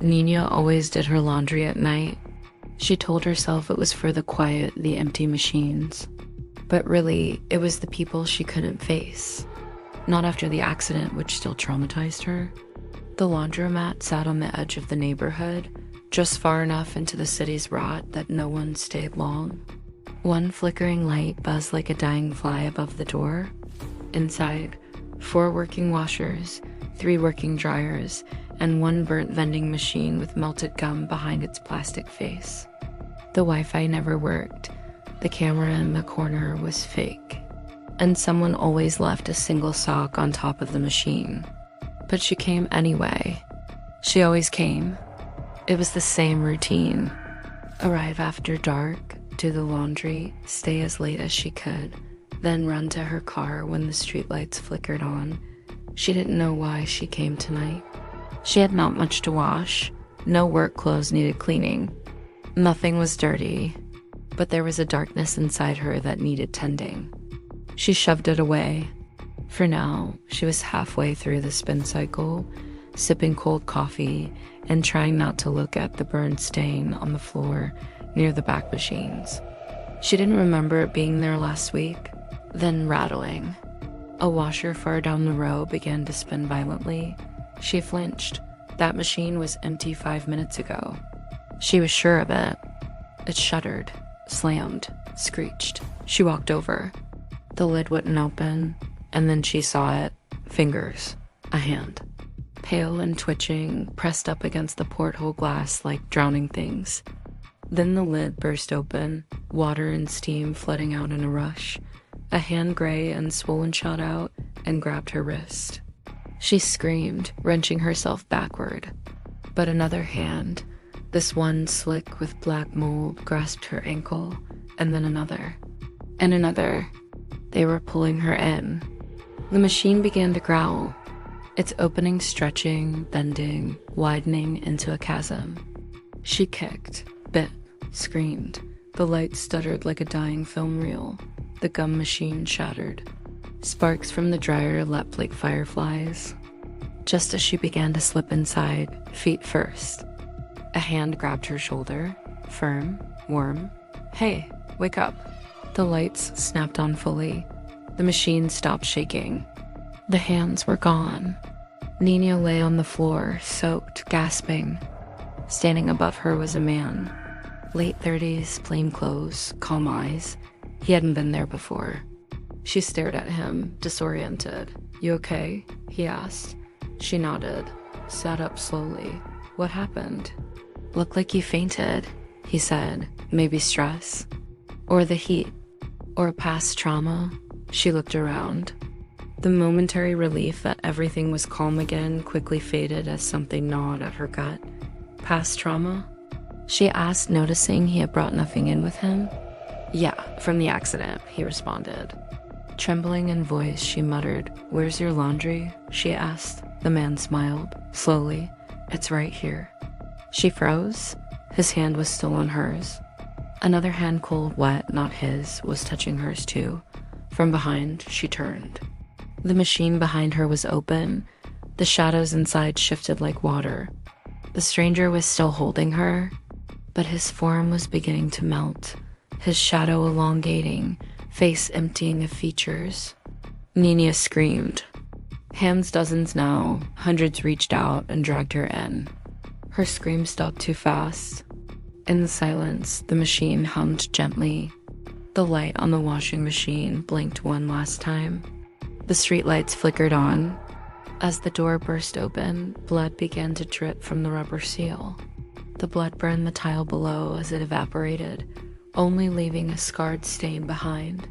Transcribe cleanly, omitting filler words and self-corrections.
Nina always did her laundry at night. She told herself it was for the quiet, the empty machines. But really, it was the people she couldn't face. Not after the accident, which still traumatized her. The laundromat sat on the edge of the neighborhood, just far enough into the city's rot that no one stayed long. One flickering light buzzed like a dying fly above the door. Inside, 4 working washers, 3 working dryers, and 1 burnt vending machine with melted gum behind its plastic face. The Wi-Fi never worked. The camera in the corner was fake. And someone always left a single sock on top of the machine. But she came anyway. She always came. It was the same routine. Arrive after dark, do the laundry, stay as late as she could, then run to her car when the streetlights flickered on. She didn't know why she came tonight. She had not much to wash. No work clothes needed cleaning. Nothing was dirty. But there was a darkness inside her that needed tending. She shoved it away. For now, she was halfway through the spin cycle, sipping cold coffee and trying not to look at the burned stain on the floor near the back machines. She didn't remember it being there last week. Then rattling. A washer far down the row began to spin violently. She flinched. That machine was empty 5 minutes ago. She was sure of it. It shuddered, slammed, screeched. She walked over. The lid wouldn't open, and then she saw it. Fingers. A hand. Pale and twitching, pressed up against the porthole glass like drowning things. Then the lid burst open, water and steam flooding out in a rush. A hand gray and swollen shot out and grabbed her wrist. She screamed, wrenching herself backward. But another hand, this one slick with black mold, grasped her ankle, and then another. And another. They were pulling her in. The machine began to growl, its opening stretching, bending, widening into a chasm. She kicked, bit, screamed. The light stuttered like a dying film reel. The gum machine shattered. Sparks from the dryer leapt like fireflies. Just as she began to slip inside, feet first, a hand grabbed her shoulder, firm, warm. Hey, wake up. The lights snapped on fully. The machine stopped shaking. The hands were gone. Nina lay on the floor, soaked, gasping. Standing above her was a man. Late 30s, plain clothes, calm eyes. He hadn't been there before. She stared at him, disoriented. You okay? He asked. She nodded, sat up slowly. What happened? Looked like you fainted, he said. Maybe stress? Or the heat? Or past trauma? She looked around. The momentary relief that everything was calm again quickly faded as something gnawed at her gut. Past trauma? She asked, noticing he had brought nothing in with him. Yeah, from the accident, he responded. Trembling in voice, she muttered, Where's your laundry? She asked. The man smiled, slowly. It's right here. She froze. His hand was still on hers. Another hand, cold, wet, not his, was touching hers too. From behind, she turned. The machine behind her was open. The shadows inside shifted like water. The stranger was still holding her, but his form was beginning to melt, his shadow elongating, face emptying of features. Nina screamed. Hands dozens now, hundreds reached out and dragged her in. Her scream stopped too fast. In the silence, the machine hummed gently. The light on the washing machine blinked one last time. The streetlights flickered on. As the door burst open, blood began to drip from the rubber seal. The blood burned the tile below as it evaporated, only leaving a scarred stain behind.